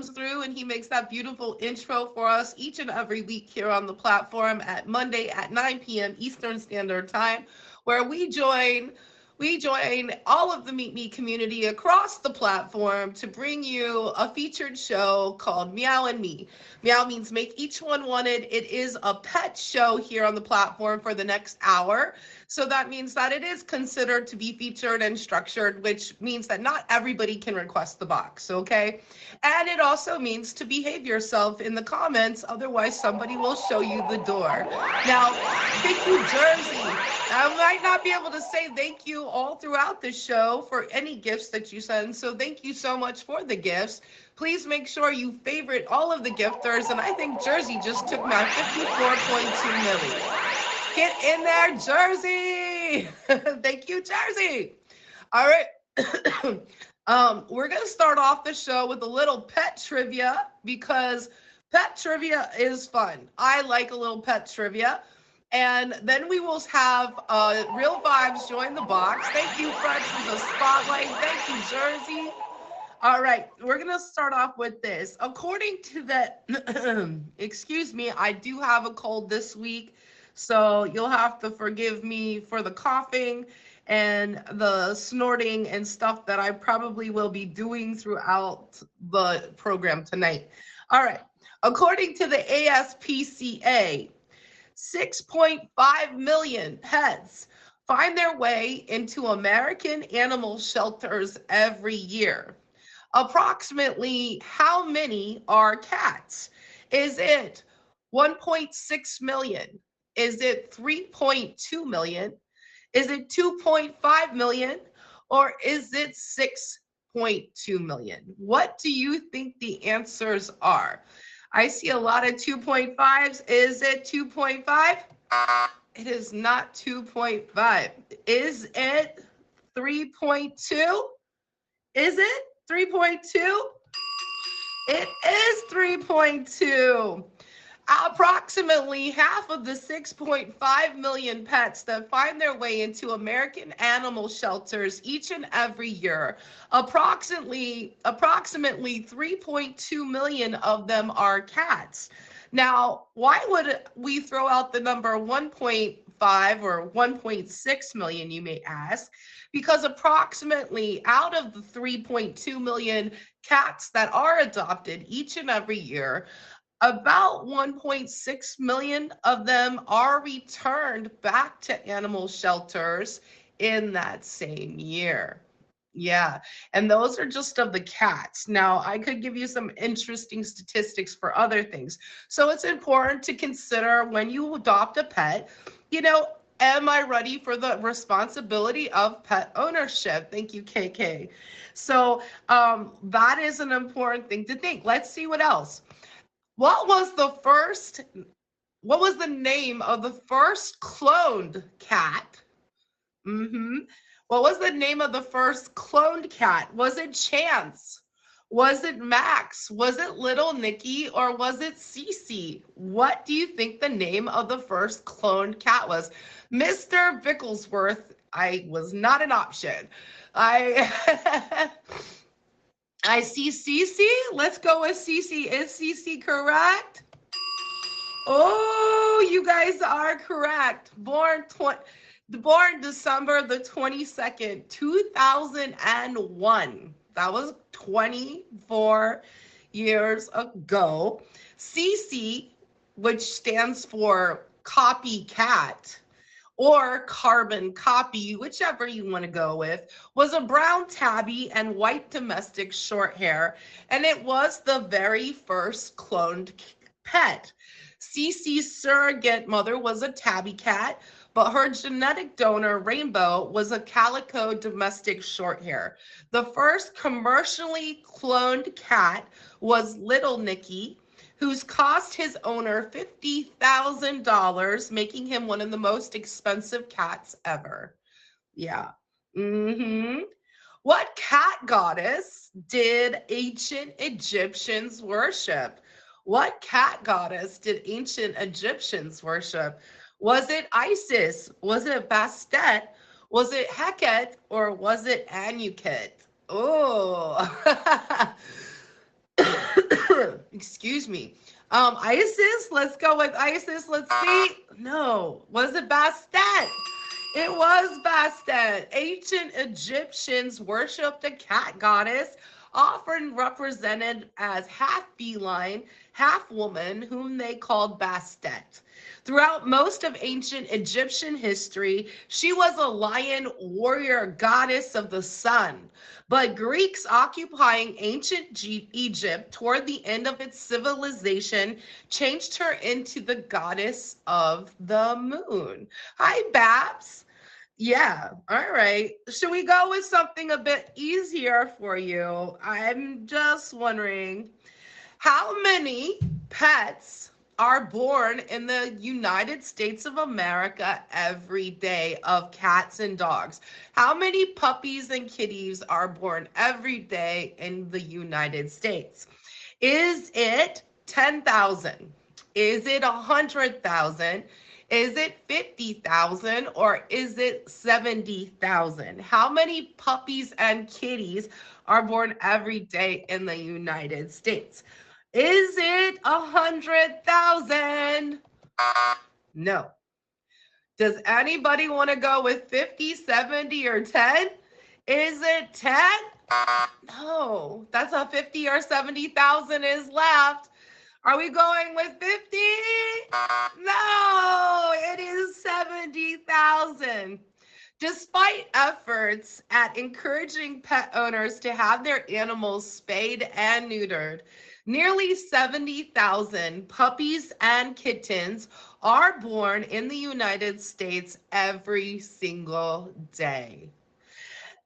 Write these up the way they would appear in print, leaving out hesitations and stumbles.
through and he makes that beautiful intro for us each and every week here on the platform at Monday at 9 p.m. Eastern Standard Time, where we join all of the Meet Me community across the platform to bring you a featured show called Meow and Me. Meow means make each one wanted. It is a pet show here on the platform for the next hour. So that means that it is considered to be featured and structured, which means that not everybody can request the box, okay? And it also means to behave yourself in the comments, otherwise somebody will show you the door. Now, thank you, Jersey. I might not be able to say thank you all throughout the show for any gifts that you send, so thank you so much for the gifts. Please make sure you favorite all of the gifters, and I think Jersey just took my 54.2 million. Get in there, Jersey. Thank you, Jersey. All right. We're going to start off the show with a little pet trivia because pet trivia is fun. I like a little pet trivia. And then we will have Real Vibes join the box. Thank you, Fred, for the spotlight. Thank you, Jersey. All right, we're going to start off with this. According to the, excuse me, I do have a cold this week. So you'll have to forgive me for the coughing and the snorting and stuff that I probably will be doing throughout the program tonight. All right. According to the ASPCA, 6.5 million pets find their way into American animal shelters every year. Approximately how many are cats? Is it 1.6 million? Is it 3.2 million? Is it 2.5 million? Or is it 6.2 million? What do you think the answers are? I see a lot of 2.5s. Is it 2.5? It is not 2.5. Is it 3.2? Is it 3.2? It is 3.2. Approximately half of the 6.5 million pets that find their way into American animal shelters each and every year, approximately 3.2 million of them are cats. Now, why would we throw out the number 1.5 or 1.6 million, you may ask? Because approximately out of the 3.2 million cats that are adopted each and every year, about 1.6 million of them are returned back to animal shelters in that same year. Yeah, and those are just of the cats. Now, I could give you some interesting statistics for other things. So it's important to consider when you adopt a pet, am I ready for the responsibility of pet ownership? Thank you, KK. So that is an important thing to think. Let's see what else. What was the name of the first cloned cat? What was the name of the first cloned cat? Was it Chance? Was it Max? Was it Little Nicky? Or was it Cece? What do you think the name of the first cloned cat was? Mr. Bicklesworth, I was not an option. I see Cece. Let's go with Cece. Is Cece correct? Oh, you guys are correct. Born December the 22nd, 2001. That was 24 years ago. Cece, which stands for copycat, or carbon copy, whichever you want to go with, was a brown tabby and white domestic short hair, and it was the very first cloned pet. Cece's surrogate mother was a tabby cat, but her genetic donor, Rainbow, was a calico domestic short hair. The first commercially cloned cat was Little Nicky, who's cost his owner $50,000, making him one of the most expensive cats ever. Yeah. What cat goddess did ancient Egyptians worship? What cat goddess did ancient Egyptians worship? Was it Isis? Was it Bastet? Was it Heket? Or was it Anuket? Oh. Excuse me. Isis, let's go with Isis. Let's see. No, was it Bastet? It was Bastet. Ancient Egyptians worshipped a cat goddess, often represented as half feline, half woman, whom they called Bastet. Throughout most of ancient Egyptian history, she was a lion warrior goddess of the sun. But Greeks occupying ancient Egypt toward the end of its civilization changed her into the goddess of the moon. Hi, Babs. Yeah, all right. Should we go with something a bit easier for you? I'm just wondering, how many pets are born in the United States of America every day of cats and dogs? How many puppies and kitties are born every day in the United States? Is it 10,000? Is it 100,000? Is it 50,000 or is it 70,000? How many puppies and kitties are born every day in the United States? Is it 100,000? No. Does anybody want to go with 50, 70, or 10? Is it 10? No. That's a 50 or 70,000 is left. Are we going with 50? No, it is 70,000. Despite efforts at encouraging pet owners to have their animals spayed and neutered, nearly 70,000 puppies and kittens are born in the United States every single day.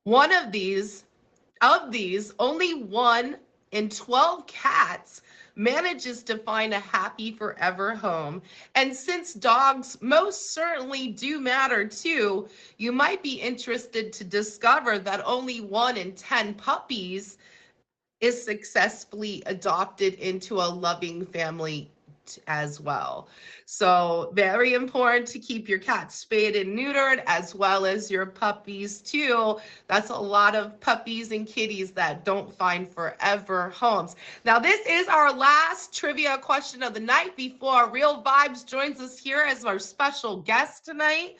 One of these, only 1 in 12 cats manages to find a happy forever home. And since dogs most certainly do matter too, you might be interested to discover that only 1 in 10 puppies is successfully adopted into a loving family as well. So very important to keep your cats spayed and neutered, as well as your puppies too. That's a lot of puppies and kitties that don't find forever homes. Now, this is our last trivia question of the night before Real Vibes joins us here as our special guest tonight.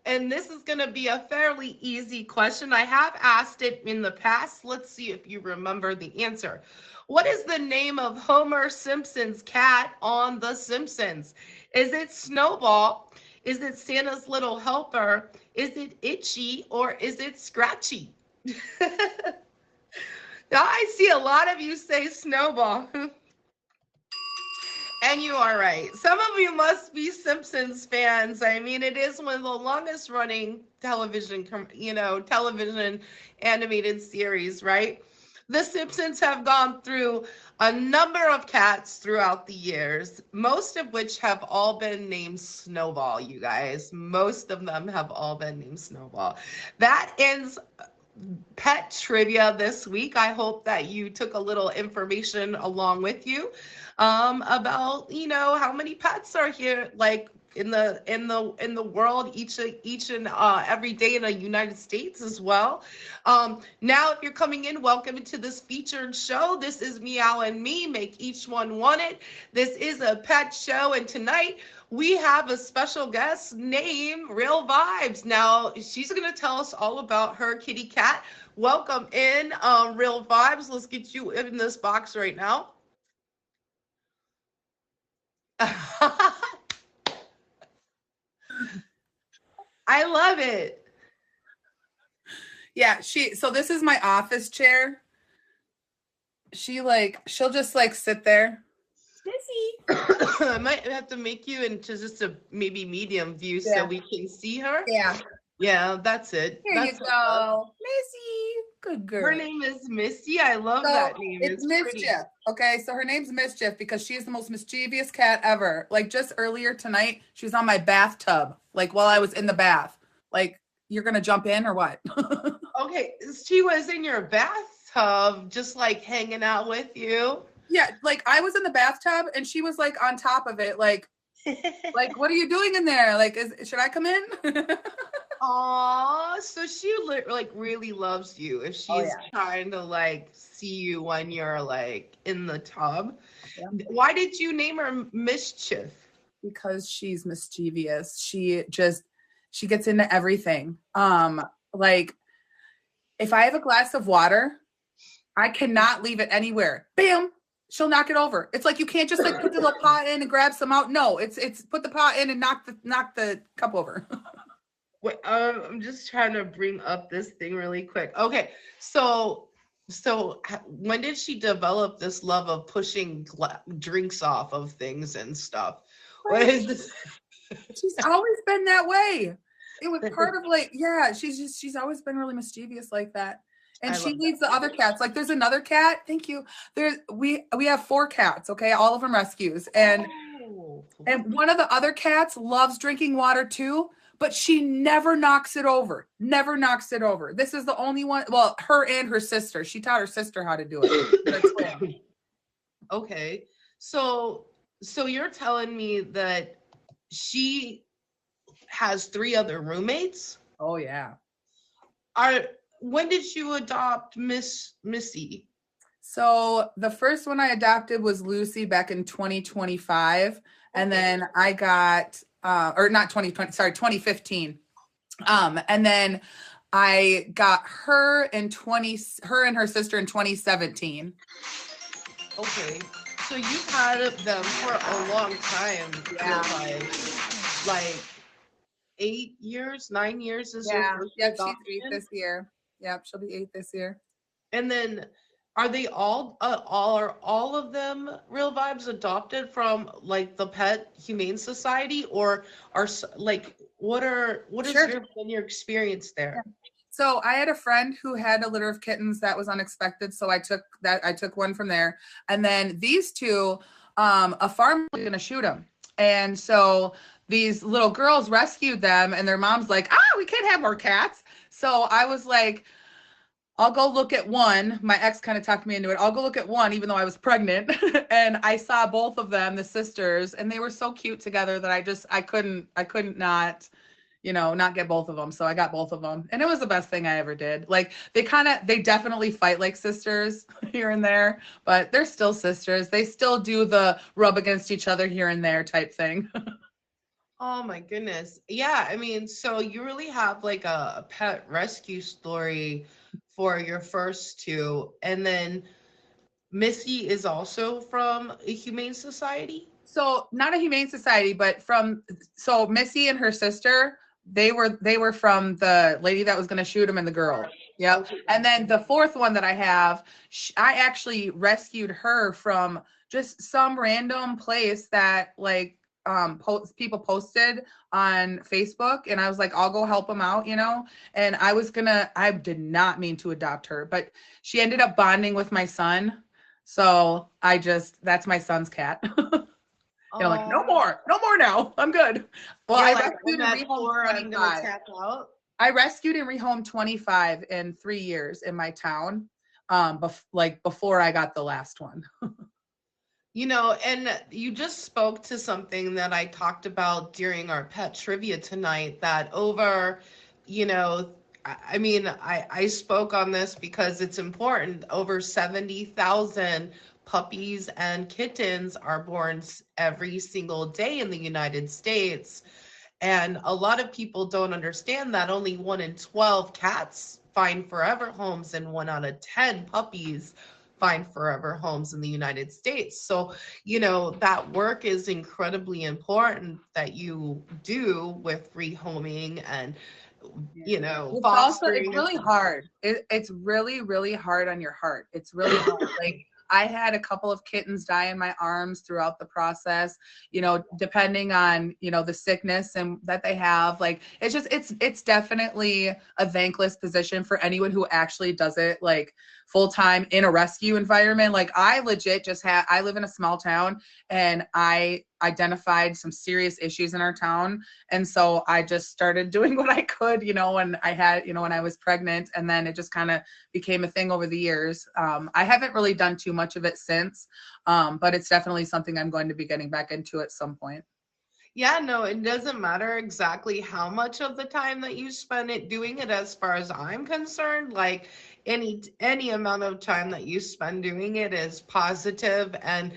And this is going to be a fairly easy question. I have asked it in the past. Let's see if you remember the answer. What is the name of Homer Simpson's cat on The Simpsons? Is it Snowball? Is it Santa's Little Helper? Is it Itchy? Or is it Scratchy? Now, I see a lot of you say Snowball. And you are right. Some of you must be Simpsons fans. I mean, it is one of the longest running television animated series, right? The Simpsons have gone through a number of cats throughout the years, most of which have all been named Snowball, you guys. Most of them have all been named Snowball. That ends pet trivia this week. I hope that you took a little information along with you about how many pets are here, like in the world each and every day in the United States as well. Now, if you're coming in, welcome to this featured show. This is Meow and Me, Make Each One Want It. This is a pet show, and tonight we have a special guest named Real Vibes. Now, she's going to tell us all about her kitty cat. Welcome in, Real Vibes. Let's get you in this box right now. I love it. Yeah, so this is my office chair. She'll just sit there. Missy. I might have to make you into just a maybe medium view so we can see her. Yeah. Yeah, that's it. Here you go. Missy. Good girl. Her name is Missy. I love that name. It's Mischief. Pretty. Okay, so her name's Mischief because she is the most mischievous cat ever. Like just earlier tonight, she was on my bathtub, like while I was in the bath. Like, you're going to jump in or what? Okay, she was in your bathtub just like hanging out with you. Yeah, like I was in the bathtub and she was like on top of it, like what are you doing in there? Like, should I come in? Aw, so she like really loves you if Oh she's yeah. trying to like see you when you're like in the tub. Yeah. Why did you name her Mischief? Because she's mischievous. She gets into everything. Like if I have a glass of water, I cannot leave it anywhere. Bam! She'll knock it over. It's like you can't just like put the little pot in and grab some out. No, it's put the pot in and knock the cup over. Wait, I'm just trying to bring up this thing really quick. Okay, so when did she develop this love of pushing drinks off of things and stuff? What is this? She's always been that way. It was part of like, yeah, she's always been really mischievous like that. And I she love leaves that. the other cats. Like there's another cat. Thank you. We have 4 cats, okay? All of them rescues. Oh. And one of the other cats loves drinking water too, but she never knocks it over. Never knocks it over. This is the only one. Well, her and her sister. She taught her sister how to do it. They're twins. Okay, so you're telling me that she has 3 other roommates? Oh yeah. Are When did you adopt Missy? So the first one I adopted was Lucy back in 2025. And then I got, or not 2020, sorry, 2015. And then I got her and her sister in 2017. Okay, so you've had them for a long time. Yeah. Like 8 years, 9 years is your Yeah. first Yep. She's 8 adoption? this year. Yep. She'll be 8 this year. And then are they are all of them Real Vibes adopted from like the Pet Humane Society, or like what is Sure. your experience there? So I had a friend who had a litter of kittens that was unexpected. So I took one from there. And then these two, a farm was going to shoot them. And so these little girls rescued them and their mom's like, we can't have more cats. So I was like, I'll go look at one. My ex kind of talked me into it. I'll go look at one, even though I was pregnant. And I saw both of them, the sisters, and they were so cute together that I couldn't not, not get both of them. So I got both of them. And it was the best thing I ever did. Like they definitely fight like sisters here and there, but they're still sisters. They still do the rub against each other here and there type thing. Oh my goodness. Yeah, I mean, so you really have like a pet rescue story for your first 2, and then Missy is also from a humane society? So not a humane society, but so Missy and her sister, they were from the lady that was going to shoot him and the girl. Yep. Okay. And then the 4th one that I have, I actually rescued her from just some random place that like people posted on Facebook, and I was like, I'll go help them out, and I did not mean to adopt her, but she ended up bonding with my son. So that's my son's cat. Like, no more now. I'm good. Well, I rescued and rehomed 25. I rescued and rehomed 25 in 3 years in my town. Before I got the last one. And you just spoke to something that I talked about during our pet trivia tonight, that I mean, I spoke on this because it's important. Over 70,000 puppies and kittens are born every single day in the United States. And a lot of people don't understand that only 1 in 12 cats find forever homes and 1 out of 10 puppies find forever homes in the United States. So, that work is incredibly important that you do with rehoming and, fostering. It's really hard. It's really, really hard on your heart. It's really hard. Like I had a couple of kittens die in my arms throughout the process, depending on, the sickness and that they have. Like, it's definitely a thankless position for anyone who actually does it like full time in a rescue environment. Like I legit I live in a small town, and I identified some serious issues in our town. And so I just started doing what I could, when I was pregnant, and then it just kind of became a thing over the years. I haven't really done too much of it since, but it's definitely something I'm going to be getting back into at some point. Yeah, no, it doesn't matter exactly how much of the time that you spend it doing it as far as I'm concerned. Like any amount of time that you spend doing it is positive and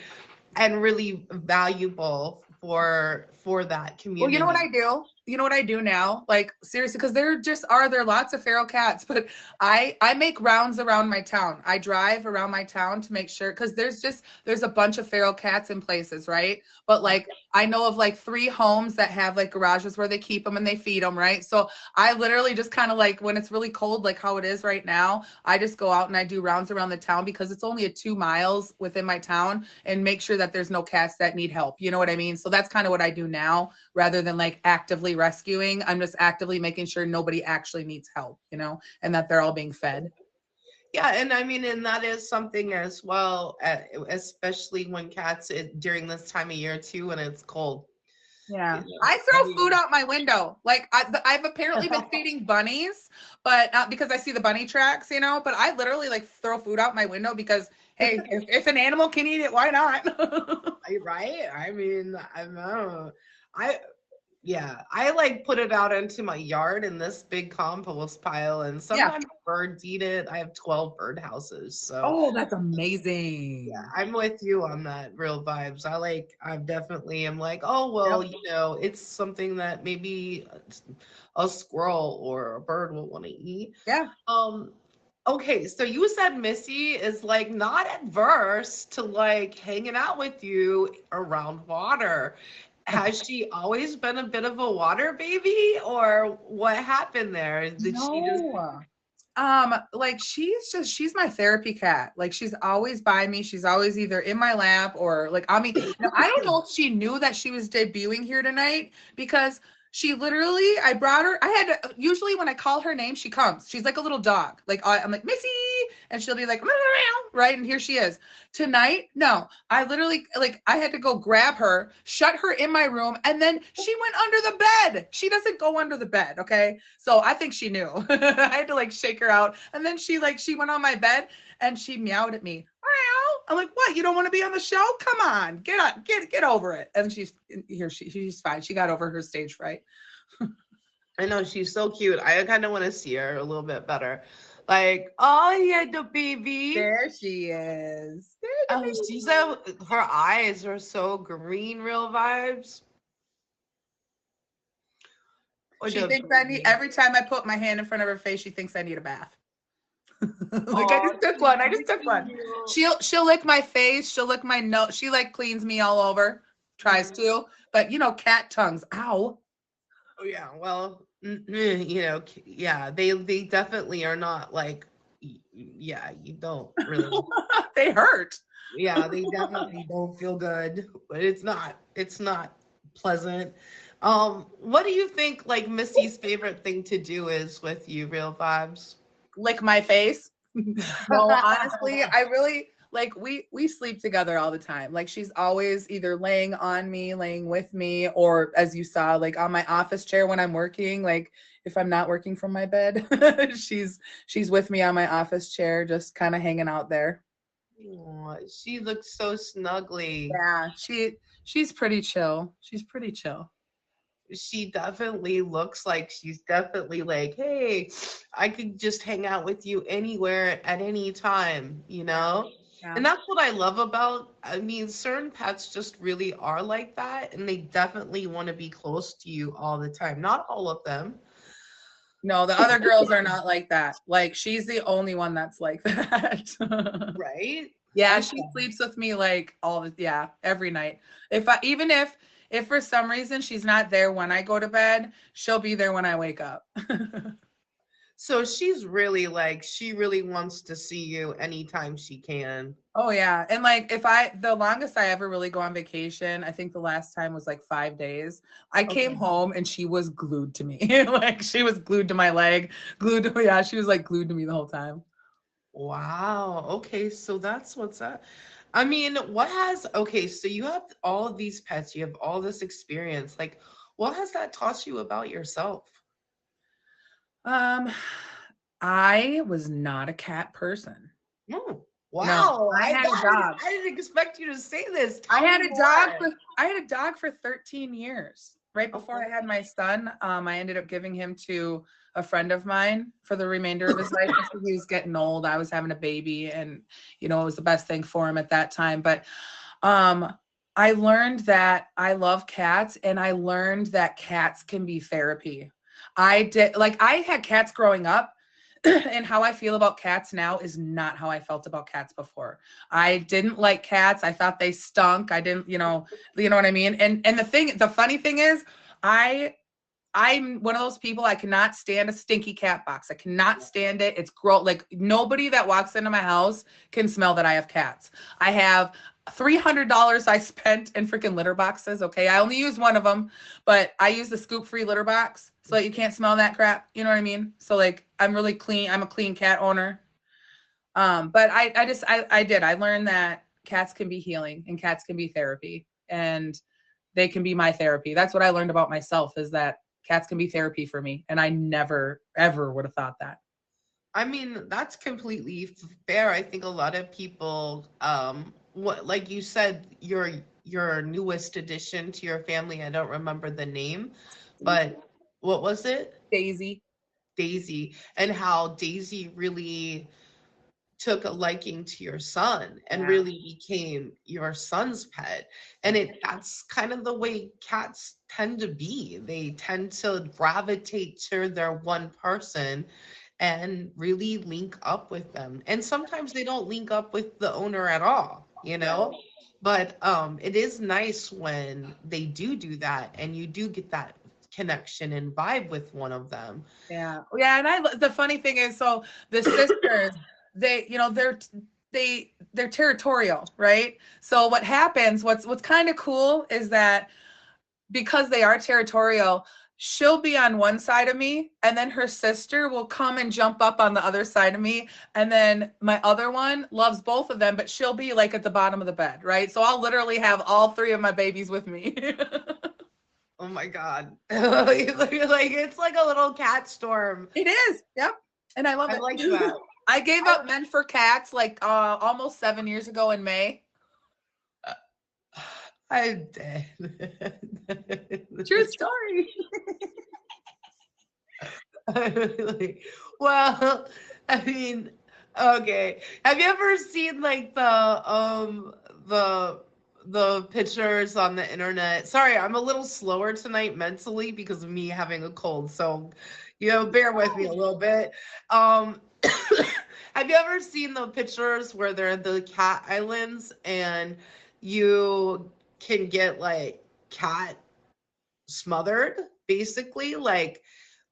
really valuable for that Well, you know what I community. do? You know what I do now? Like seriously, because there are lots of feral cats, but I make rounds around my town. I drive around my town to make sure because there's a bunch of feral cats in places, right? But like I know of like 3 homes that have like garages where they keep them and they feed them, right? So I literally just kind of like when it's really cold, like how it is right now, I just go out and I do rounds around the town because it's only a 2 miles within my town and make sure that there's no cats that need help. You know what I mean? So that's kind of what I do now rather than like actively rescuing. I'm just actively making sure nobody actually needs help, and that they're all being fed. Yeah, and I mean, and that is something as well, especially when cats during this time of year too, when it's cold. Yeah. You know, I I throw food mean, out my window. Like I've apparently been feeding bunnies, but because I see the bunny tracks, but I literally like throw food out my window because, hey, if an animal can eat it, why not? right? I mean, I don't know. I Yeah, I like put it out into my yard in this big compost pile, and Yeah. sometimes birds eat it. I have 12 bird houses, so Oh, that's yeah, amazing. I'm with you on that. Real vibes. I'm definitely am like, oh well, Yep. it's something that maybe a squirrel or a bird will want to eat. Yeah. Um, okay, so you said Missy is like not adverse to like hanging out with you around water. Has she always been a bit of a water baby, or what happened there? Did she just No. Like she's my therapy cat. Like she's always by me. She's always either in my lap or like I mean, now, I don't know if she knew that she was debuting here tonight because she literally I brought her. I had to, usually when I call her name, she comes. She's like a little dog. Like I'm like Missy, and she'll be like meow, meow, right, and here she is. Tonight, no, I literally like I had to go grab her, shut her in my room, and then she went under the bed. She doesn't go under the bed, okay? So I think she knew. I had to like shake her out. And then she went on my bed and she meowed at me. Meow. I'm like, what? You don't want to be on the show? Come on, get up, get over it. And she's fine. She got over her stage fright. I know she's so cute. I kind of want to see her a little bit better. Like, oh yeah, the baby. There she is. There's the Oh, she's baby. so her eyes are so green, real vibes. Or She the thinks I need baby. every time I put my hand in front of her face, she thinks I need a bath. Like I Oh, just took she's one. I just took licking one. you. She'll lick my face. She'll lick my nose. She like cleans me all over. Tries Mhm. to, but cat tongues. Ow. Oh yeah, well, yeah, they definitely are not like, yeah, you don't really, They hurt. yeah, they definitely don't feel good, but it's not pleasant. What do you think like Missy's favorite thing to do is with you, real vibes? Lick my face. No, honestly, I really like we sleep together all the time. Like she's always either laying on me, laying with me, or as you saw, like on my office chair when I'm working. Like if I'm not working from my bed, she's with me on my office chair, just kind of hanging out there. Aw, she looks so snuggly. Yeah, she's pretty chill. She's pretty chill. She definitely looks like she's definitely like, hey, I could just hang out with you anywhere at any time, you Yeah, know? yeah. And that's what I love about, I mean, certain pets just really are like that, and they definitely want to be close to you all the time. Not all of them. No, the other girls are not like that. Like she's the only one that's like that. Right? Yeah, I she sleeps with me like yeah, every night. Even if for some reason she's not there when I go to bed, she'll be there when I wake up. So she's really like, she really wants to see you anytime she can. Oh yeah. And like the longest I ever really go on vacation, I think the last time was like 5 days. I came Okay. home and she was glued to me. Like she was glued to my leg, glued to yeah, she was like glued to me the whole time. Wow. Okay, so that's what's up. I mean, okay, so you have all of these pets, you have all this experience. Like, what has that taught you about yourself? Um, I was not a cat person. No. No, Wow, I had a dog. I didn't expect you to say this. I Tell had me a more. dog for 13 years. Right before I had my son, I ended up giving him to a friend of mine for the remainder of his life. He was getting old. I was having a baby, and it was the best thing for him at that time. But I learned that I love cats, and I learned that cats can be therapy. I had cats growing up, and how I feel about cats now is not how I felt about cats before. I didn't like cats. I thought they stunk. I didn't, you know what I mean? And the funny thing is, I'm one of those people, I cannot stand a stinky cat box. I cannot stand it. It's gross. Like, nobody that walks into my house can smell that I have cats. I have $300 I spent in freaking litter boxes. Okay. I only use one of them, but I use the scoop free litter box so that you can't smell that crap. You know what I mean? So like, I'm really clean. I'm a clean cat owner. But I learned that cats can be healing and cats can be therapy, and they can be my therapy. That's what I learned about myself, is that cats can be therapy for me. And I never, ever would have thought that. I mean, that's completely fair. I think a lot of people, what, like you said, your newest addition to your family. I don't remember the name, but what was it? Daisy. Daisy, and how Daisy really took a liking to your son and really became your son's pet. And that's kind of the way cats tend to be. They tend to gravitate to their one person and really link up with them. And sometimes they don't link up with the owner at all, But it is nice when they do that, and you do get that connection and vibe with one of them. Yeah. And the funny thing is, so the sisters, they're territorial, right? So what happens, what's kind of cool is that because they are territorial, she'll be on one side of me, and then her sister will come and jump up on the other side of me, and then my other one loves both of them, but she'll be like at the bottom of the bed, right? So I'll literally have all three of my babies with me. Oh my God. Like it's like a little cat storm. It is. Yep. And I love it. I like that. I gave up men for cats like almost 7 years ago in May. I'm dead. True story. Well, I mean, okay. Have you ever seen like the pictures on the internet? Sorry, I'm a little slower tonight mentally because of me having a cold. So, bear with me a little bit. Have you ever seen the pictures where they're the cat islands and you can get like cat smothered, basically? Like,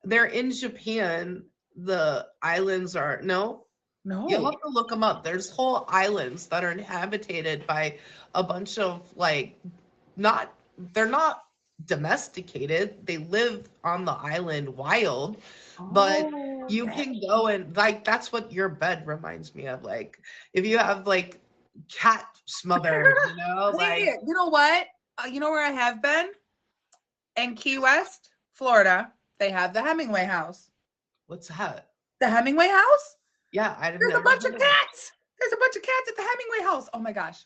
they're in Japan. The islands are no. You'll have to look them up. There's whole islands that are inhabited by a bunch of they're not domesticated. They live on the island wild, but you can go and like, that's what your bed reminds me of. Like, if you have like cat smothered, like, you know what? You know where I have been? In Key West, Florida. They have the Hemingway house. What's that? The Hemingway house? Yeah, There's a bunch of cats. There's a bunch of cats at the Hemingway house. Oh my gosh.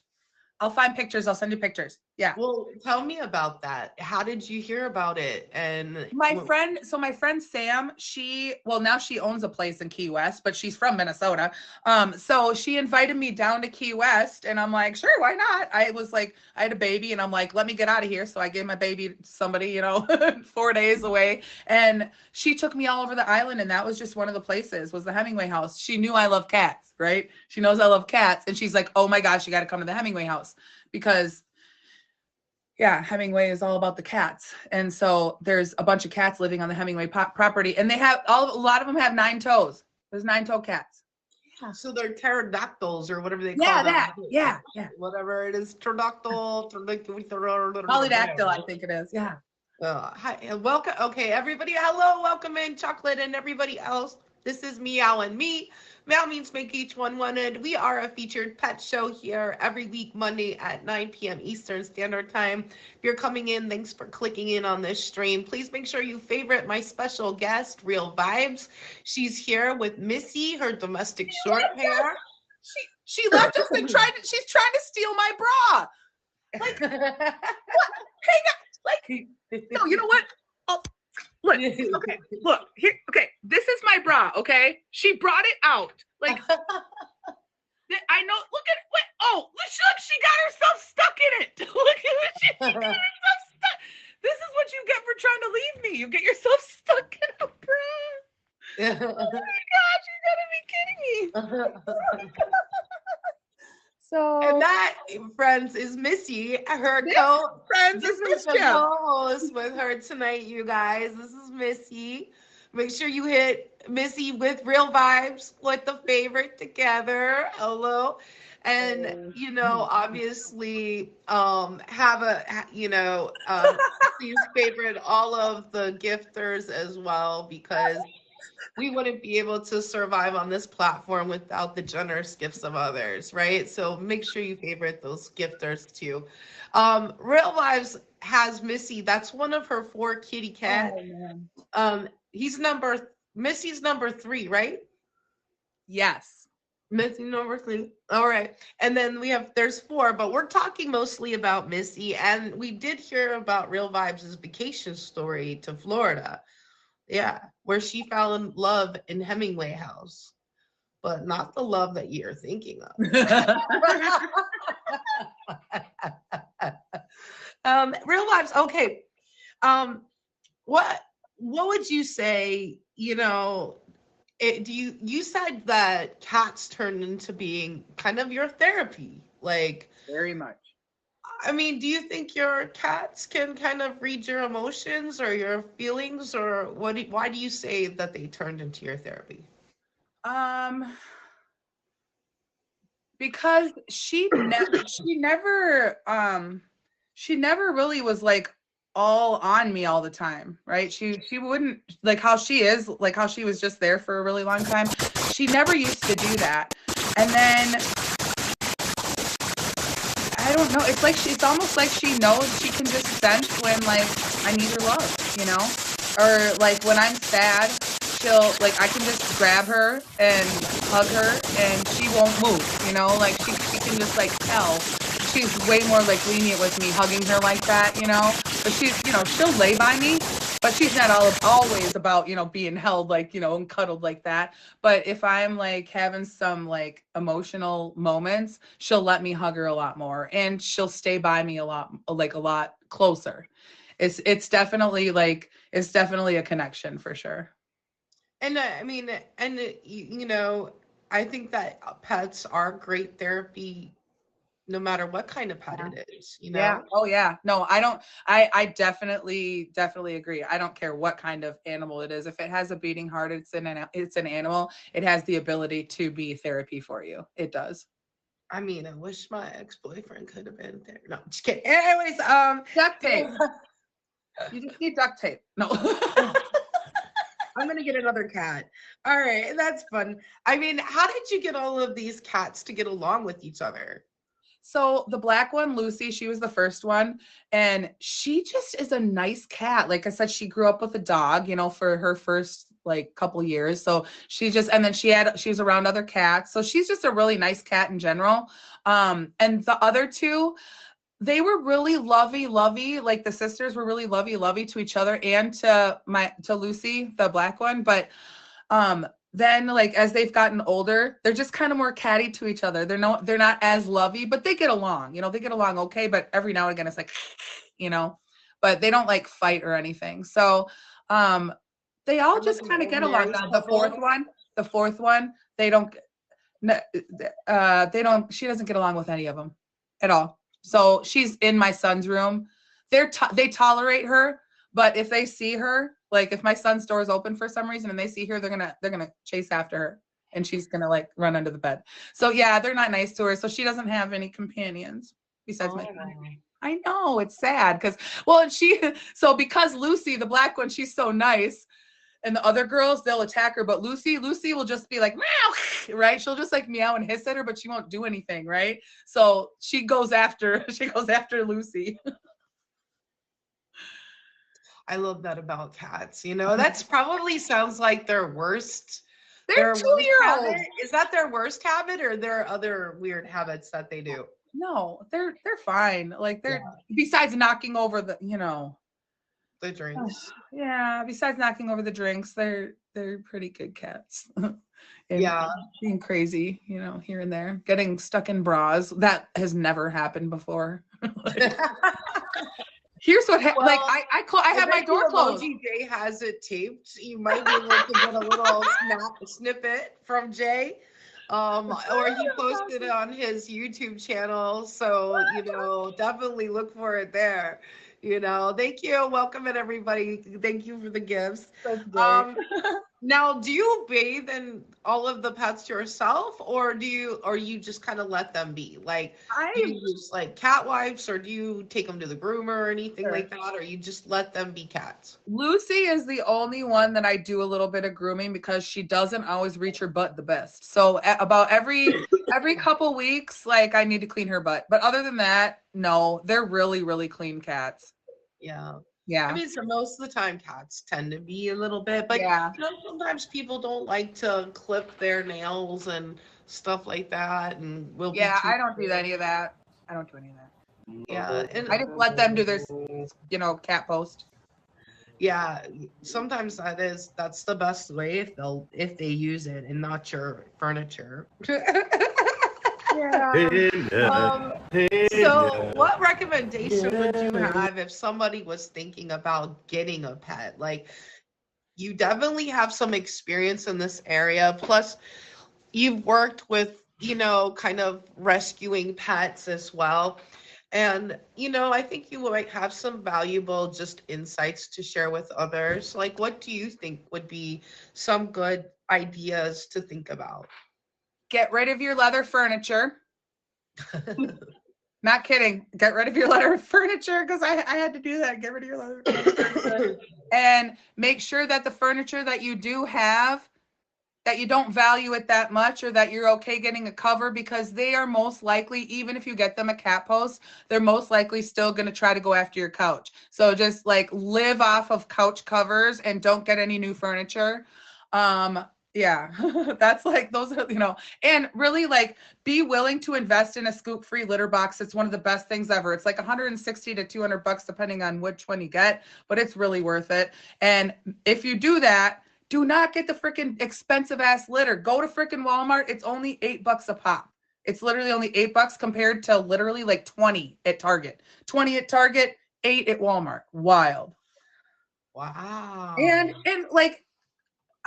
I'll find pictures. I'll send you pictures. Yeah. Well, tell me about that. How did you hear about it? And my friend Sam, now she owns a place in Key West, but she's from Minnesota. So she invited me down to Key West, and I'm like, sure, why not? I had a baby, and I'm like, let me get out of here. So I gave my baby to somebody, 4 days away. And she took me all over the island, and that was just one of the places, was the Hemingway house. She knew I love cats, right? She knows I love cats. And she's like, oh my gosh, you got to come to the Hemingway house, because Hemingway is all about the cats. And so there's a bunch of cats living on the Hemingway property, and they have a lot of them have 9 toes. There's 9-toe cats. Yeah. So they're pterodactyls or whatever they call them. Yeah. Whatever it is, pterodactyl, polydactyl, I think it is. Yeah. Hi and welcome. Okay, everybody. Hello, welcome in, Chocolate and everybody else. This is Meow and me. Meow means make each one wanted. We are a featured pet show here every week, Monday at 9 p.m. Eastern Standard Time. If you're coming in, thanks for clicking in on this stream. Please make sure you favorite my special guest, Real Vibes. She's here with Missy, her domestic short hair. she left us and she's trying to steal my bra. Like, what? Hang on. Like, no, you know what? Oh, look, okay, look, here, okay, this is my bra, okay? She brought it out. Like, I know, look at, what, oh, look, she got herself stuck in it. Look at what she got herself stuck. This is what you get for trying to leave me. You get yourself stuck in a bra. Oh my gosh, you gotta be kidding me. So, and that, friends, is Missy. Friends is Mischief. Co-host with her tonight, you guys. This is Missy. Make sure you hit Missy with Real Vibes with the favorite together. Hello. And, obviously, please favorite all of the gifters as well, because we wouldn't be able to survive on this platform without the generous gifts of others, right? So make sure you favorite those gifters too. Real Lives has Missy. That's one of her 4 kitty cat. Oh, Missy's number 3, right? Yes. Missy number 3. All right. And then there's 4, but we're talking mostly about Missy. And we did hear about Real Vibes' vacation story to Florida. Yeah, where she fell in love in Hemingway House, but not the love that you're thinking of. Real Lives. Okay. What would you say? You said that cats turned into being kind of your therapy, like very much. I mean, do you think your cats can kind of read your emotions or your feelings, or why do you say that they turned into your therapy? Because she never really was like all on me all the time, right? She wouldn't, like how she is, like how she was just there for a really long time. She never used to do that. And then I don't know. It's almost like she knows, she can just sense when like I need her love, or like when I'm sad, I can just grab her and hug her and she won't move, like she can just like tell. She's way more like lenient with me hugging her like that, but she's, she'll lay by me, but she's not always about, being held like, and cuddled like that. But if I'm like having some like emotional moments, she'll let me hug her a lot more and she'll stay by me a lot closer. It's definitely a connection for sure. And I mean, I think that pets are great therapy no matter what kind of pet it is, Yeah. Oh yeah. No, I definitely agree. I don't care what kind of animal it is. If it has a beating heart, it's an animal. It has the ability to be therapy for you. It does. I mean, I wish my ex-boyfriend could have been there. No, just kidding. Anyways, duct tape. You just need duct tape. No. I'm going to get another cat. All right. That's fun. I mean, how did you get all of these cats to get along with each other? So the black one, Lucy, she was the first one, and she just is a nice cat. Like I said, she grew up with a dog, for her first like couple years. So and then she was around other cats. So she's just a really nice cat in general. And the other 2, they were really lovey. Like the sisters were really lovey to each other and to Lucy, the black one. But then like as they've gotten older, they're just kind of more catty to each other. They're not as lovey, but they get along. They get along okay. But every now and again, it's like, but they don't like fight or anything. So they all just kind of get along. Now, the fourth one, they don't. She doesn't get along with any of them at all. So she's in my son's room. They tolerate her, but if they see her, like if my son's door is open for some reason and they see her, they're gonna chase after her and she's gonna like run under the bed. So yeah, they're not nice to her. So she doesn't have any companions besides my son. I know, it's sad because because Lucy, the black one, she's so nice. And the other girls, they'll attack her, but Lucy will just be like, meow, right? She'll just like meow and hiss at her, but she won't do anything, right? So she goes after Lucy. I love that about cats. That's probably sounds like their worst They're Their worst 2-year-olds. habit? Is that their worst habit, or there are other weird habits that they do? No, they're fine. Like they're Yeah. besides knocking over the, The drinks. yeah, besides knocking over the drinks, they're pretty good cats. And Yeah. being crazy, here and there, getting stuck in bras. That has never happened before. Like, here's what like I have my door closed. Jay has it taped. You might be able to get a little snippet from Jay. Or he posted it on his YouTube channel. So, definitely look for it there. Thank you. Welcome in, everybody. Thank you for the gifts. Now, do you bathe in all of the pets yourself, or do you just kind of let them be? Like, do you use like cat wipes, or do you take them to the groomer or anything like that, or you just let them be cats? Lucy is the only one that I do a little bit of grooming because she doesn't always reach her butt the best. So about every couple weeks, like I need to clean her butt. But other than that, no, they're really, really clean cats. Yeah. Yeah. I mean, so most of the time cats tend to be a little bit, but sometimes people don't like to clip their nails and stuff like that, and I don't do any of that. I don't do any of that. Yeah, and I just let them do their, cat post. Yeah, sometimes that's the best way if they use it and not your furniture. So what recommendation would you have if somebody was thinking about getting a pet? Like, you definitely have some experience in this area. Plus, you've worked with, kind of rescuing pets as well. And, I think you might have some valuable just insights to share with others. Like, what do you think would be some good ideas to think about? Get rid of your leather furniture. Not kidding. Get rid of your leather furniture, because I had to do that. Get rid of your leather furniture. And make sure that the furniture that you do have, that you don't value it that much, or that you're okay getting a cover, because they are most likely, even if you get them a cat post, they're most likely still going to try to go after your couch. So just like live off of couch covers and don't get any new furniture. Yeah, that's like, those are, and really like be willing to invest in a scoop-free litter box. It's one of the best things ever. It's like $160 to $200 depending on which one you get, but it's really worth it. And if you do that, do not get the freaking expensive ass litter. Go to freaking Walmart. It's only $8 a pop. It's literally only $8 compared to literally like 20 at Target. 20 at Target, 8 at Walmart. Wild. Wow. And like,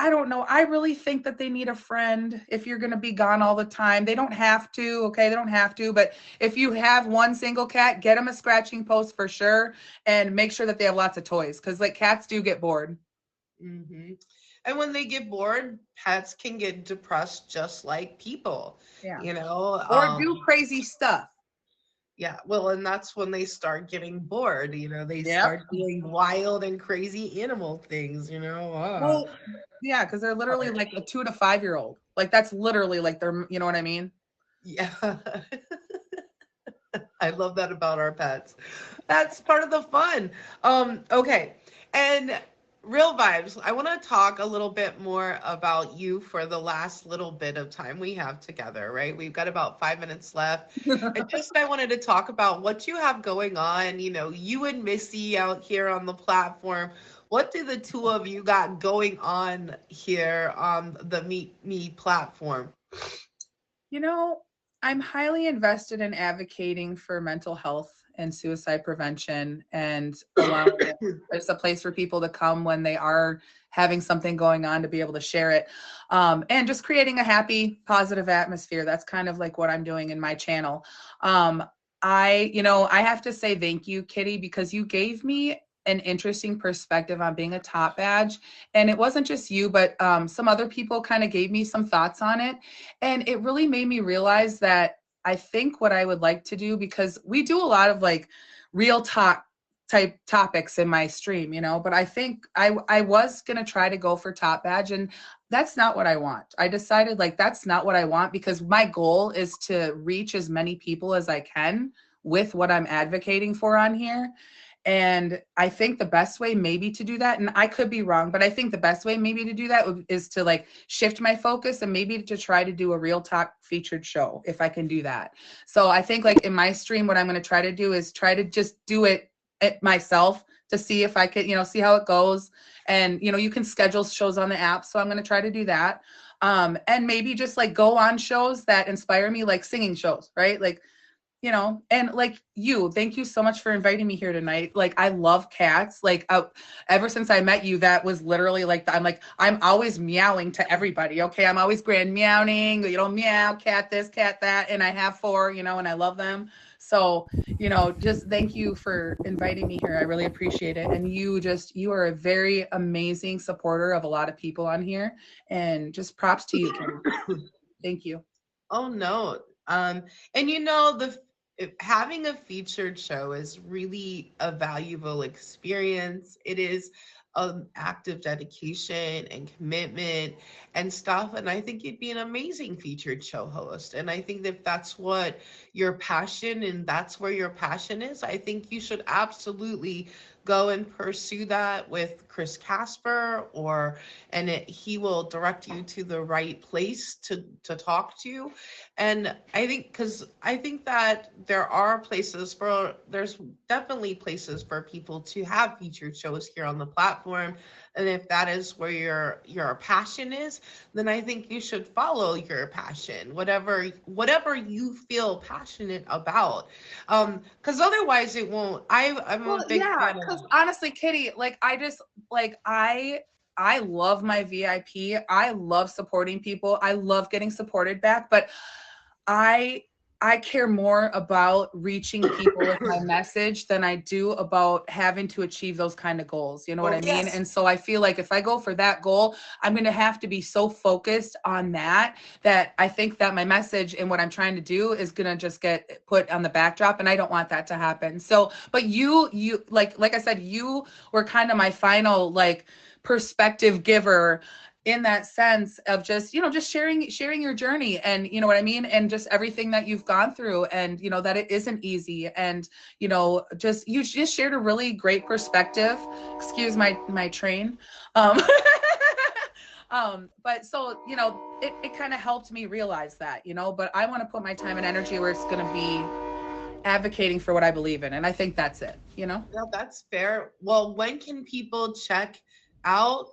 I don't know. I really think that they need a friend if you're going to be gone all the time. They don't have to, okay? They don't have to. But if you have one single cat, get them a scratching post for sure, and make sure that they have lots of toys, because like cats do get bored. Mm-hmm. And when they get bored, pets can get depressed just like people. Yeah. Or do crazy stuff. Yeah, well, and that's when they start getting bored. They start doing wild and crazy animal things. Well, yeah, because they're literally like a 2 to 5 year old. Like that's literally like they're, you know what I mean? Yeah. I love that about our pets. That's part of the fun. Okay, and Real Vibes, I want to talk a little bit more about you for the last little bit of time we have together, right? We've got about 5 minutes left. And I wanted to talk about what you have going on, you and Missy out here on the platform. What do the two of you got going on here on the Meet Me platform? I'm highly invested in advocating for mental health and suicide prevention, and allowing there's a place for people to come when they are having something going on to be able to share it, and just creating a happy, positive atmosphere. That's kind of like what I'm doing in my channel. I have to say thank you, Kitty, because you gave me an interesting perspective on being a top badge. And it wasn't just you, but some other people kind of gave me some thoughts on it. And it really made me realize that I think what I would like to do, because we do a lot of like real talk type topics in my stream, but I think I was going to try to go for top badge, and that's not what I want. I decided like that's not what I want, because my goal is to reach as many people as I can with what I'm advocating for on here. And I think the best way maybe to do that, and I could be wrong, but I think the best way maybe to do that is to like shift my focus and maybe to try to do a real talk featured show if I can do that. So I think like in my stream, what I'm going to try to do is try to just do it myself to see if I could, see how it goes. And, you can schedule shows on the app. So I'm going to try to do that. And maybe just like go on shows that inspire me, like singing shows, right? Like, and like thank you so much for inviting me here tonight. Like, I love cats. Like, ever since I met you, that was literally like, I'm always meowing to everybody. Okay. I'm always grand meowing, meow, cat this, cat that. And I have 4, and I love them. So, just thank you for inviting me here. I really appreciate it. And you are a very amazing supporter of a lot of people on here, and just props to you, Kim. Thank you. Oh, no. And having a featured show is really a valuable experience. It is an act of dedication and commitment and stuff. And I think you'd be an amazing featured show host. And I think that that's what your passion and that's where your passion is. I think you should absolutely go and pursue that with Chris Casper, he will direct you to the right place to talk to. And I think that there's definitely places for people to have featured shows here on the platform. And if that is where your passion is, then I think you should follow your passion, whatever you feel passionate about. Because otherwise it won't. I'm a big fan of. Because honestly, Kitty, like I love my VIP. I love supporting people. I love getting supported back, but I care more about reaching people with my message than I do about having to achieve those kind of goals. You know what I mean? Yes. And so I feel like if I go for that goal, I'm going to have to be so focused on that I think that my message and what I'm trying to do is going to just get put on the backdrop, and I don't want that to happen. So, but you like I said, you were kind of my final like perspective giver in that sense of just sharing your journey, and you know what I mean, and just everything that you've gone through, and that it isn't easy, and you just shared a really great perspective. Excuse my train. But so it kind of helped me realize that, but I want to put my time and energy where it's going to be advocating for what I believe in, and I think that's it. Yeah, that's fair. Well, when can people check out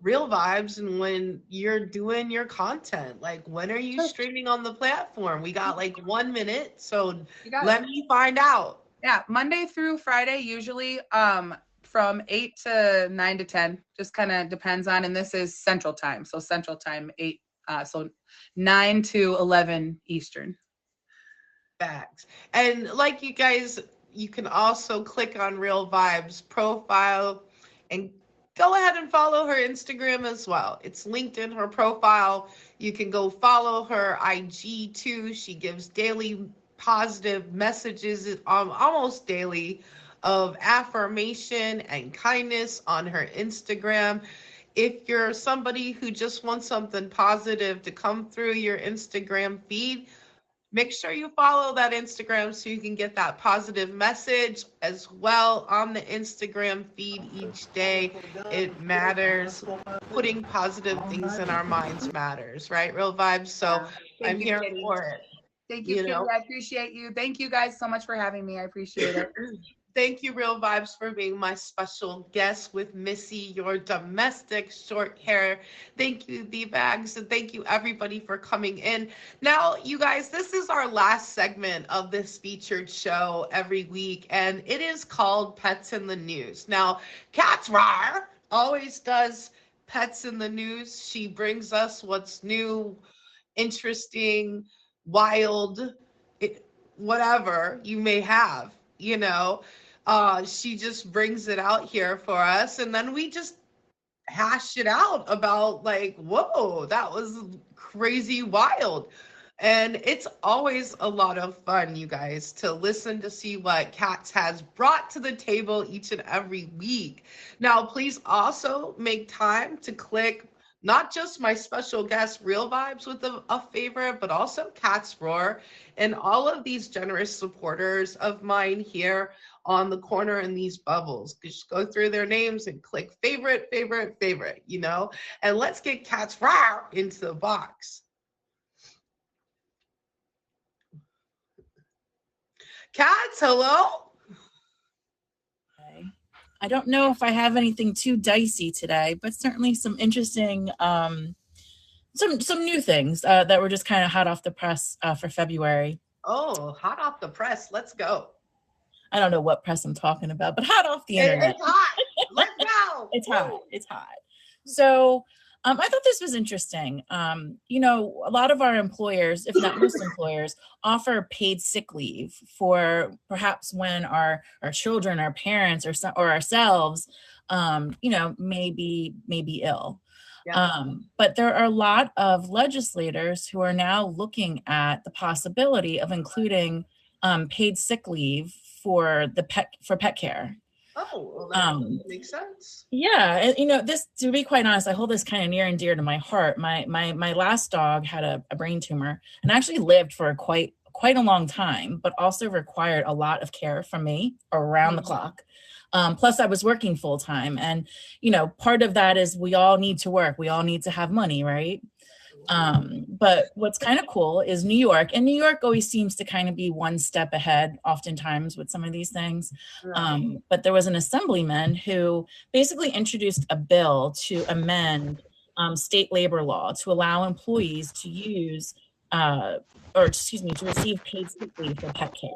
Real Vibes and when you're doing your content? Like, when are you streaming on the platform? We got like 1 minute, so let me find out. Yeah, Monday through Friday, usually from 8 to 9 to 10, just kind of depends on, and this is Central Time, so Central Time 8, so 9 to 11 Eastern. Facts. And like you guys, you can also click on Real Vibes profile and go ahead and follow her Instagram as well. It's linked in her profile. You can go follow her IG too. She gives daily positive messages, almost daily, of affirmation and kindness on her Instagram. If you're somebody who just wants something positive to come through your Instagram feed, make sure you follow that Instagram so you can get that positive message as well on the Instagram feed each day. It matters. Putting positive things in our minds matters, right? Real Vibes. So I'm here for it. Thank you, Kitty. I appreciate you. Thank you guys so much for having me. I appreciate it. Thank you, Real Vibes, for being my special guest with Missy, your domestic short hair. Thank you, D-Bags, and thank you, everybody, for coming in. Now, you guys, this is our last segment of this featured show every week, and it is called Pets in the News. Now, Cat's Rar always does Pets in the News. She brings us what's new, interesting, wild, whatever you may have, she just brings it out here for us, and then we just hash it out about like, whoa, that was crazy wild. And it's always a lot of fun, you guys, to listen to see what Cats has brought to the table each and every week. Now, please also make time to click not just my special guest Real Vibes with a favorite, but also Cat's Roar and all of these generous supporters of mine here on the corner in these bubbles. Just go through their names and click favorite, favorite, favorite, you know? And let's get Cat's Roar into the box. Cats, hello? I don't know if I have anything too dicey today, but certainly some interesting, some new things that were just kind of hot off the press for February. Oh, hot off the press. Let's go. I don't know what press I'm talking about, but hot off the internet. It's hot. Let's go. It's hot. It's hot. So I thought this was interesting. You know, a lot of our employers, if not most employers, offer paid sick leave for perhaps when our children, our parents, or ourselves, you know, may be ill. Yeah. But there are a lot of legislators who are now looking at the possibility of including paid sick leave for pet care. Oh, well, that makes sense. Yeah, and you know, this, to be quite honest, I hold this kind of near and dear to my heart. My last dog had a brain tumor and actually lived for quite a long time, but also required a lot of care from me around the clock. Plus I was working full time, and you know, part of that is we all need to work. We all need to have money, right? But what's kind of cool is New York, and New York always seems to kind of be one step ahead oftentimes with some of these things. Right. But there was an assemblyman who basically introduced a bill to amend state labor law to allow employees to use, to receive paid sick leave for pet care.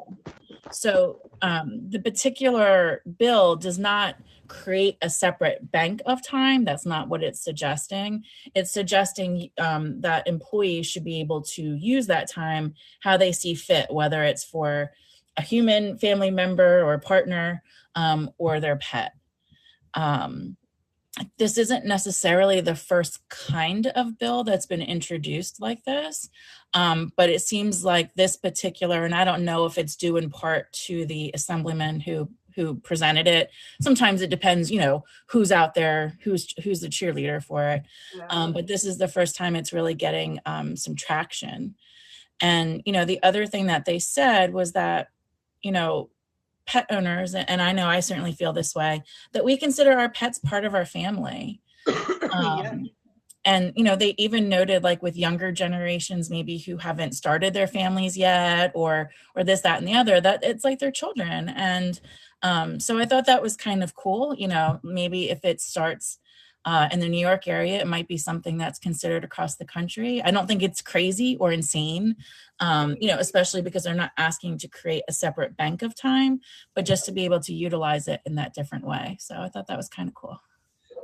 So the particular bill does not create a separate bank of time. That's not what it's suggesting. It's suggesting that employees should be able to use that time how they see fit, whether it's for a human family member or a partner or their pet. This isn't necessarily the first kind of bill that's been introduced like this, but it seems like this particular, and I don't know if it's due in part to the assemblyman who presented it. Sometimes it depends, you know, who's out there, who's the cheerleader for it. Yeah. But this is the first time it's really getting some traction. And, you know, the other thing that they said was that, you know, pet owners, and I know I certainly feel this way, that we consider our pets part of our family. Yeah. And, you know, they even noted, like, with younger generations, maybe who haven't started their families yet, or this, that, and the other, that it's like their children. And so I thought that was kind of cool. You know, maybe if it starts in the New York area, it might be something that's considered across the country. I don't think it's crazy or insane, you know, especially because they're not asking to create a separate bank of time, but just to be able to utilize it in that different way. So I thought that was kind of cool.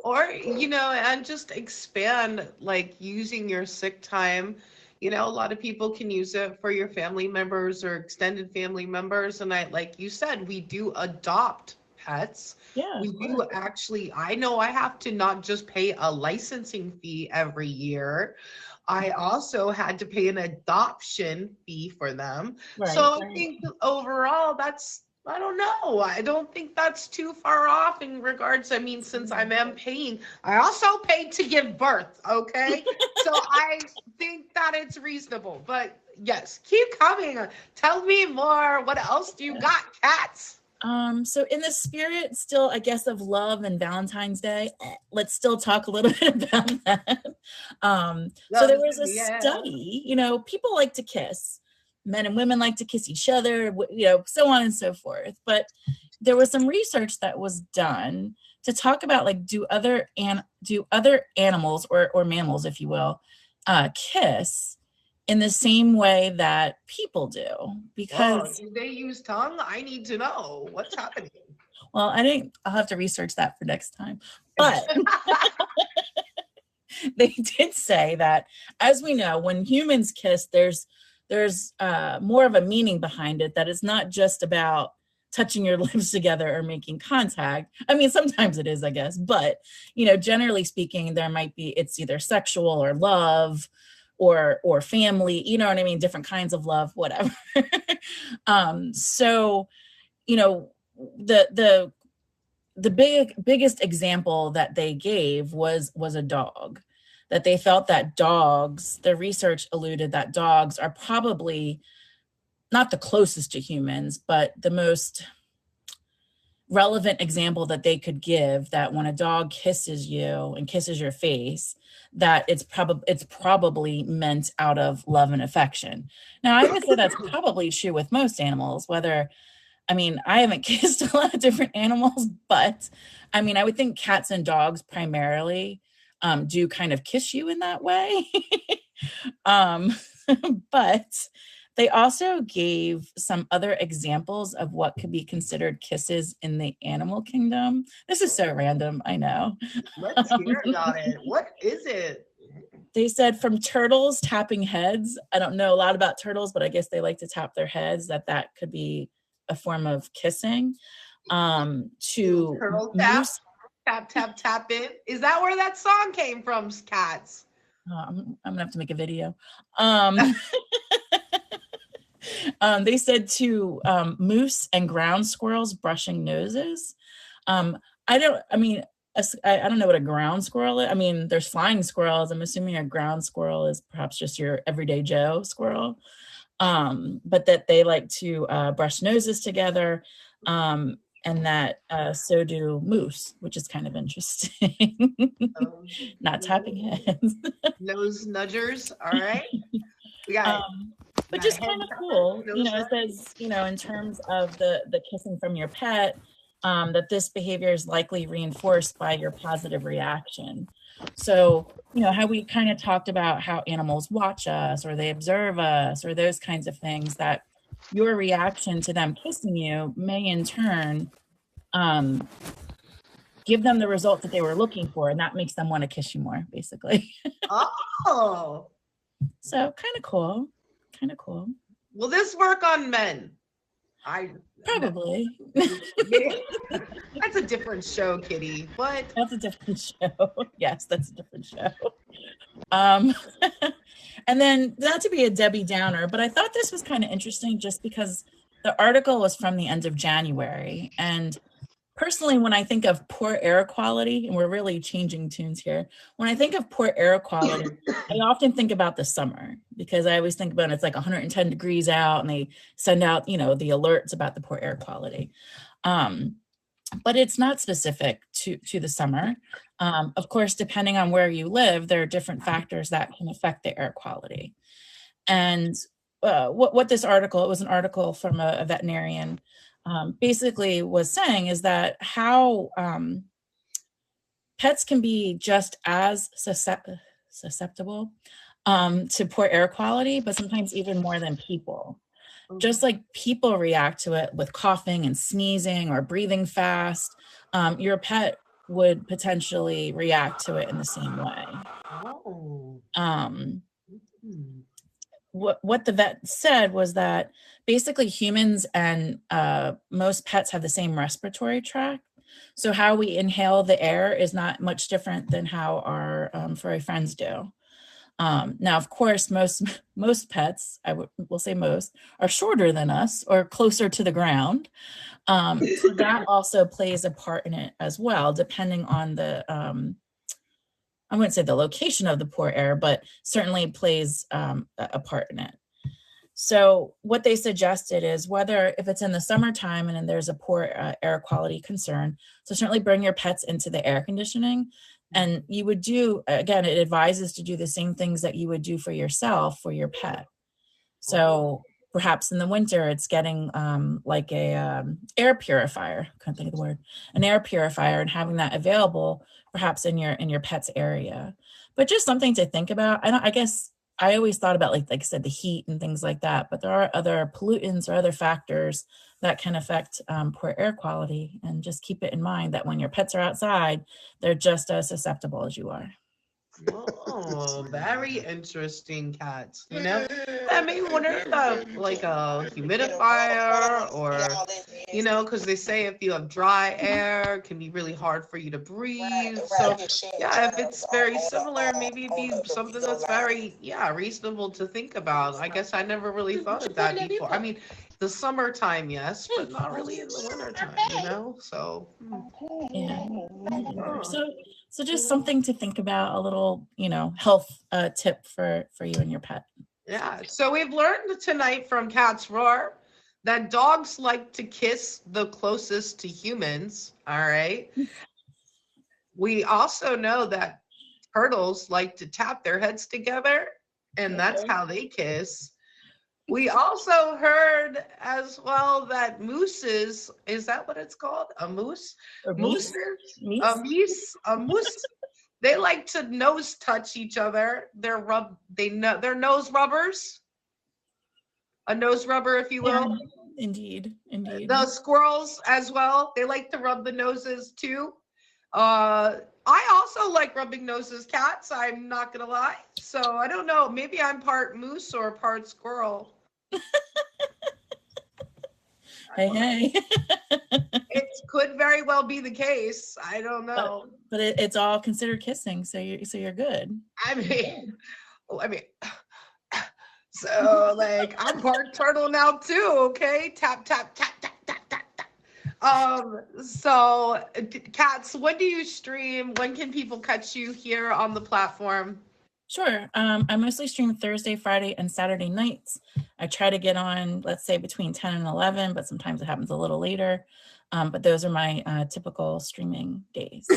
Or, you know, and just expand, like, using your sick time. You know, a lot of people can use it for your family members or extended family members. And like you said, we do adopt pets. Yeah. We do actually, I know I have to not just pay a licensing fee every year. I also had to pay an adoption fee for them. So I think overall I don't know. I don't think that's too far off in regards. I mean, since I am paying, I also paid to give birth. Okay. So I think that it's reasonable, but yes, keep coming. Tell me more. What else do you got, Cats? So in the spirit still, I guess, of love and Valentine's Day, let's still talk a little bit about that. So there was a study, you know, people like to kiss. Men and women like to kiss each other, you know, so on and so forth. But there was some research that was done to talk about, like, do other animals or mammals, if you will, kiss in the same way that people do? Because do they use tongue? I need to know what's happening. Well, I'll have to research that for next time. But they did say that, as we know, when humans kiss, there's more of a meaning behind it, that it's not just about touching your lips together or making contact. I mean, sometimes it is, I guess, but, you know, generally speaking, it's either sexual or love or family, you know what I mean? Different kinds of love, whatever. So, you know, the biggest example that they gave was a dog. that they felt that dogs, the research alluded that dogs are probably not the closest to humans, but the most relevant example that they could give, that when a dog kisses you and kisses your face, that it's probably meant out of love and affection. Now, I would say that's probably true with most animals, I haven't kissed a lot of different animals, but I would think cats and dogs primarily do kind of kiss you in that way. But they also gave some other examples of what could be considered kisses in the animal kingdom. This is so random, I know. Let's hear about it. What is it? They said from turtles tapping heads. I don't know a lot about turtles, but I guess they like to tap their heads, that could be a form of kissing. To turtle tap, tap, tap, tap it. Is that where that song came from, cats? I'm gonna have to make a video. They said to moose and ground squirrels brushing noses. I don't know what a ground squirrel is. There's flying squirrels. I'm assuming a ground squirrel is perhaps just your everyday Joe squirrel. But that they like to brush noses together, and that so do moose, which is kind of interesting. Not tapping heads. Nose nudgers, all right. We got but just kind of cool. It says, in terms of the kissing from your pet, that this behavior is likely reinforced by your positive reaction. So, how we kind of talked about how animals watch us or they observe us or those kinds of things, that your reaction to them kissing you may in turn give them the result that they were looking for, and that makes them want to kiss you more, basically. Oh. So kind of cool. Will this work on men? Probably. That's a different show, Kitty. What? That's a different show. Yes, that's a different show. And then, not to be a Debbie Downer, but I thought this was kind of interesting just because the article was from the end of January. And personally, when I think of poor air quality, and we're really changing tunes here, when I think of poor air quality, I often think about the summer, because I always think about it's like 110 degrees out and they send out, the alerts about the poor air quality. But it's not specific to the summer. Of course, depending on where you live, there are different factors that can affect the air quality. And what this article, it was an article from a veterinarian, basically was saying is that how pets can be just as susceptible to poor air quality, but sometimes even more than people. Just like people react to it with coughing and sneezing or breathing fast, your pet would potentially react to it in the same way. What the vet said was that basically humans and most pets have the same respiratory tract. So how we inhale the air is not much different than how our furry friends do. Now, of course, most pets, will say most, are shorter than us or closer to the ground. So that also plays a part in it as well, depending on the, I wouldn't say the location of the poor air, but certainly plays a part in it. So what they suggested is if it's in the summertime and then there's a poor air quality concern, so certainly bring your pets into the air conditioning. And you would do, again, it advises to do the same things that you would do for yourself, for your pet. So perhaps in the winter, it's getting like a air purifier, couldn't think of the word, an air purifier, and having that available perhaps in your pet's area. But just something to think about. I guess I always thought about, like I said, the heat and things like that, but there are other pollutants or other factors that can affect poor air quality. And just keep it in mind that when your pets are outside, they're just as susceptible as you are. Oh, very interesting, cats. That made me wonder about like a humidifier or, because they say if you have dry air, it can be really hard for you to breathe. So, yeah, if it's very similar, maybe it'd be something that's very, reasonable to think about. I guess I never really thought of that before. The summertime, yes, but not really in the wintertime, So. Yeah. So just something to think about, a little, health tip for you and your pet. Yeah. So we've learned tonight from Cat's Roar that dogs like to kiss the closest to humans. All right. We also know that turtles like to tap their heads together, and that's how they kiss. We also heard as well that mooses, is that what it's called? A moose? Or Mooses? meese? A moose. They like to nose touch each other. They're nose rubbers. A nose rubber, if you will. Yeah, indeed. The squirrels as well. They like to rub the noses too. I also like rubbing noses, cats. I'm not gonna lie. So I don't know. Maybe I'm part moose or part squirrel. Hey. It could very well be the case. I don't know. But it's all considered kissing, so you're good. I mean, so like I'm part turtle now too. Okay, tap tap tap tap tap tap tap. So Cats, when do you stream? When can people catch you here on the platform? Sure. I mostly stream Thursday, Friday, and Saturday nights. I try to get on, let's say, between 10 and 11, but sometimes it happens a little later. But those are my typical streaming days.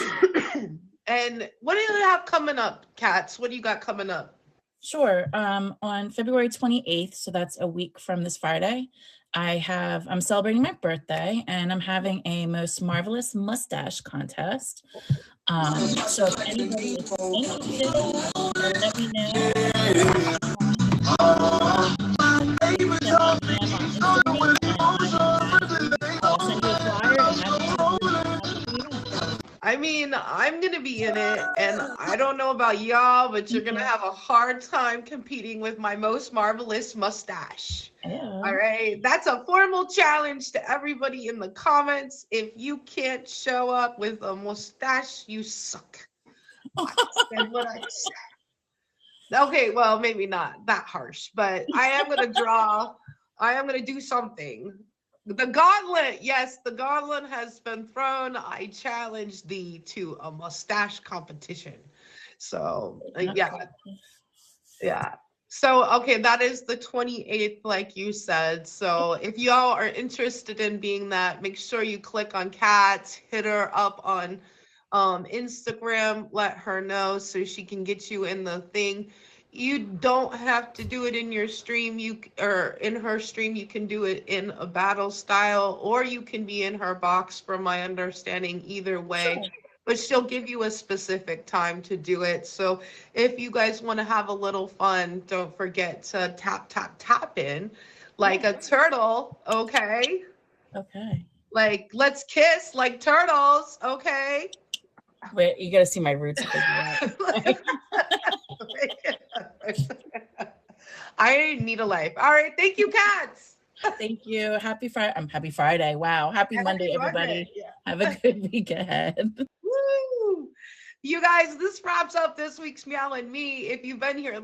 And what do you have coming up, Cats? What do you got coming up? Sure. On February 28th, so that's a week from this Friday, I'm celebrating my birthday, and I'm having a most marvelous mustache contest. So if anybody is interested, let me know. I'll send you a flyer and I mean, I'm going to be in it, and I don't know about y'all, but you're going to have a hard time competing with my most marvelous mustache. Yeah. All right. That's a formal challenge to everybody in the comments. If you can't show up with a mustache, you suck. That's what I said. Okay, well, maybe not that harsh, but I am going to do something. The gauntlet, yes, the gauntlet has been thrown. I challenge thee to a mustache competition. So, yeah. So, okay, that is the 28th, like you said. So if y'all are interested in being that, make sure you click on Cats, hit her up on Instagram, let her know so she can get you in the thing. You don't have to do it in your stream, or in her stream. You can do it in a battle style, or you can be in her box, from my understanding. Either way, sure. But she'll give you a specific time to do it. So if you guys want to have a little fun, don't forget to tap in like a turtle. Okay. Like, let's kiss like turtles. Okay. Wait, you gotta see my roots. I need a life. All right. Thank you, Cats. Thank you. Happy Friday. Happy Friday. Wow. Happy Monday, everybody. Yeah. Have a good week ahead. Woo! You guys, this wraps up this week's Meow and Me. If you've been here